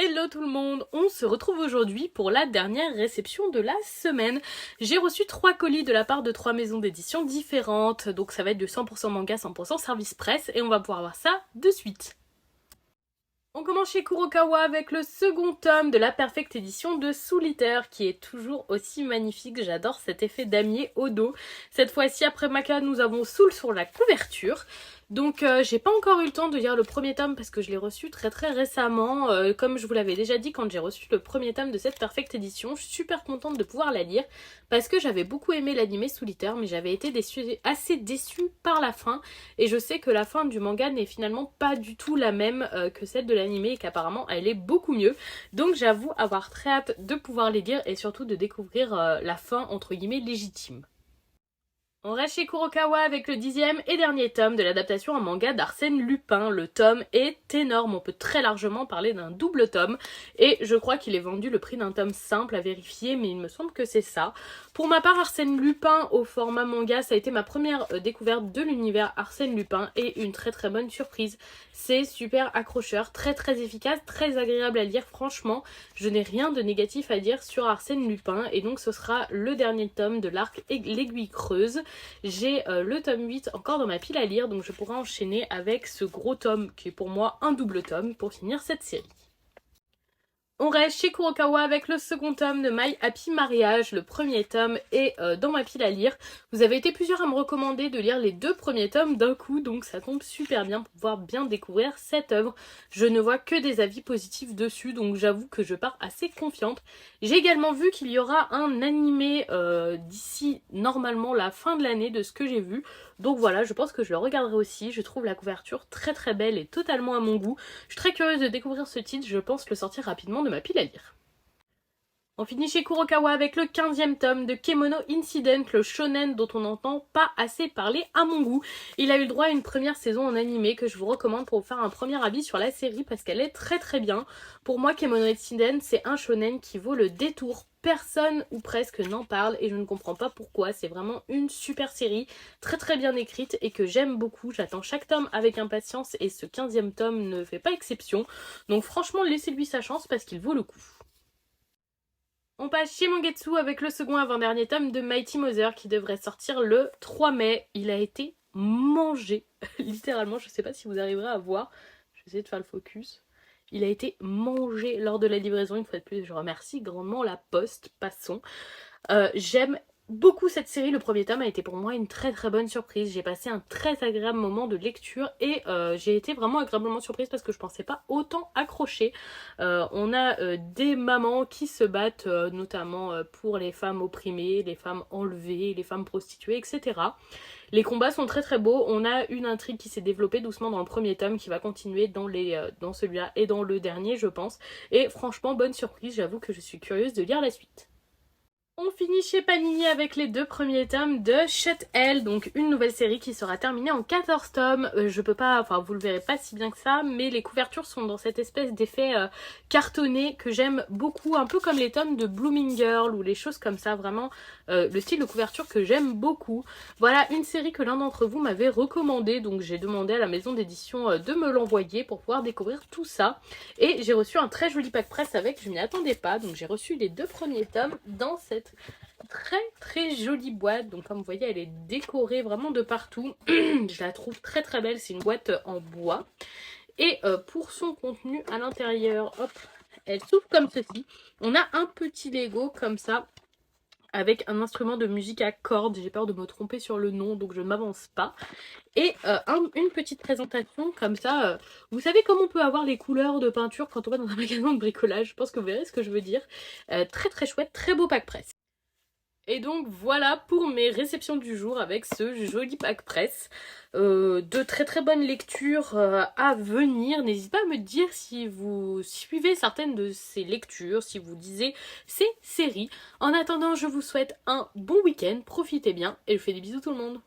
Hello tout le monde, on se retrouve aujourd'hui pour la dernière réception de la semaine. J'ai reçu 3 colis de la part de 3 maisons d'édition différentes, donc ça va être de 100% manga, 100% service presse, et on va pouvoir voir ça de suite. On commence chez Kurokawa avec le second tome de la Perfect édition de Solitaire qui est toujours aussi magnifique, j'adore cet effet damier au dos. Cette fois-ci après Maka nous avons Soul sur la couverture. Donc j'ai pas encore eu le temps de lire le premier tome parce que je l'ai reçu très récemment. Comme je vous l'avais déjà dit quand j'ai reçu le premier tome de cette Perfect édition, je suis super contente de pouvoir la lire parce que j'avais beaucoup aimé l'animé Solitaire mais j'avais été assez déçue par la fin. Et je sais que la fin du manga n'est finalement pas du tout la même que celle de l'animé et qu'apparemment elle est beaucoup mieux. Donc j'avoue avoir très hâte de pouvoir les lire et surtout de découvrir la fin entre guillemets légitime. On reste chez Kurokawa avec le 10e et dernier tome de l'adaptation en manga d'Arsène Lupin. Le tome est énorme, on peut très largement parler d'un double tome et je crois qu'il est vendu le prix d'un tome simple à vérifier mais il me semble que c'est ça. Pour ma part, Arsène Lupin au format manga, ça a été ma première découverte de l'univers Arsène Lupin et une très bonne surprise. C'est super accrocheur, très efficace, très agréable à lire, franchement je n'ai rien de négatif à dire sur Arsène Lupin et donc ce sera le dernier tome de l'arc L'Aiguille Creuse. J'ai le tome 8 encore dans ma pile à lire donc je pourrai enchaîner avec ce gros tome qui est pour moi un double tome pour finir cette série. On reste chez Kurokawa avec le second tome de My Happy Marriage. Le premier tome est dans ma pile à lire. Vous avez été plusieurs à me recommander de lire les 2 premiers tomes d'un coup, donc ça tombe super bien pour pouvoir bien découvrir cette œuvre. Je ne vois que des avis positifs dessus, donc j'avoue que je pars assez confiante. J'ai également vu qu'il y aura un animé d'ici normalement la fin de l'année de ce que j'ai vu. Donc voilà, je pense que je le regarderai aussi. Je trouve la couverture très belle et totalement à mon goût. Je suis très curieuse de découvrir ce titre, je pense le sortir rapidement de ma pile à lire. On finit chez Kurokawa avec le 15e tome de Kemono Incident, le shonen dont on n'entend pas assez parler à mon goût. Il a eu le droit à une première saison en animé que je vous recommande pour vous faire un premier avis sur la série parce qu'elle est très bien. Pour moi, Kemono Incident, c'est un shonen qui vaut le détour. Personne ou presque n'en parle et je ne comprends pas pourquoi. C'est vraiment une super série, très bien écrite et que j'aime beaucoup. J'attends chaque tome avec impatience et ce 15e tome ne fait pas exception. Donc franchement, laissez-lui sa chance parce qu'il vaut le coup. On passe chez Mangetsu avec le second avant-dernier tome de Mighty Mother qui devrait sortir le 3 mai. Il a été mangé, littéralement, je sais pas si vous arriverez à voir. Je vais essayer de faire le focus. Il a été mangé lors de la livraison, une fois de plus. Je remercie grandement la poste, passons. J'aime beaucoup cette série, le premier tome a été pour moi une très bonne surprise. J'ai passé un très agréable moment de lecture et j'ai été vraiment agréablement surprise parce que je pensais pas autant accrocher. On a des mamans qui se battent notamment pour les femmes opprimées, les femmes enlevées, les femmes prostituées, etc. Les combats sont très beaux, on a une intrigue qui s'est développée doucement dans le premier tome qui va continuer dans celui-là et dans le dernier je pense. Et franchement bonne surprise, j'avoue que je suis curieuse de lire la suite. On finit chez Panini avec les 2 premiers tomes de Shut Elle, donc une nouvelle série qui sera terminée en 14 tomes. Je peux pas, enfin vous le verrez pas si bien que ça, mais les couvertures sont dans cette espèce d'effet cartonné que j'aime beaucoup, un peu comme les tomes de Blooming Girl ou les choses comme ça, vraiment le style de couverture que j'aime beaucoup. Voilà une série que l'un d'entre vous m'avait recommandé, donc j'ai demandé à la maison d'édition de me l'envoyer pour pouvoir découvrir tout ça. Et j'ai reçu un très joli pack presse avec, je m'y attendais pas, donc j'ai reçu les 2 premiers tomes dans cette très jolie boîte. Donc comme vous voyez elle est décorée vraiment de partout. Je la trouve très belle, c'est une boîte en bois. Et pour son contenu à l'intérieur, hop, elle s'ouvre comme ceci. On a un petit Lego comme ça avec un instrument de musique à cordes. J'ai peur de me tromper sur le nom donc je ne m'avance pas. Et une petite présentation comme ça. Vous savez comment on peut avoir les couleurs de peinture quand on va dans un magasin de bricolage. Je pense que vous verrez ce que je veux dire. Très chouette, très beau pack presse. Et donc voilà pour mes réceptions du jour avec ce joli pack presse. De très bonnes lectures à venir. N'hésitez pas à me dire si vous suivez certaines de ces lectures, si vous lisez ces séries. En attendant, je vous souhaite un bon week-end, profitez bien et je fais des bisous tout le monde.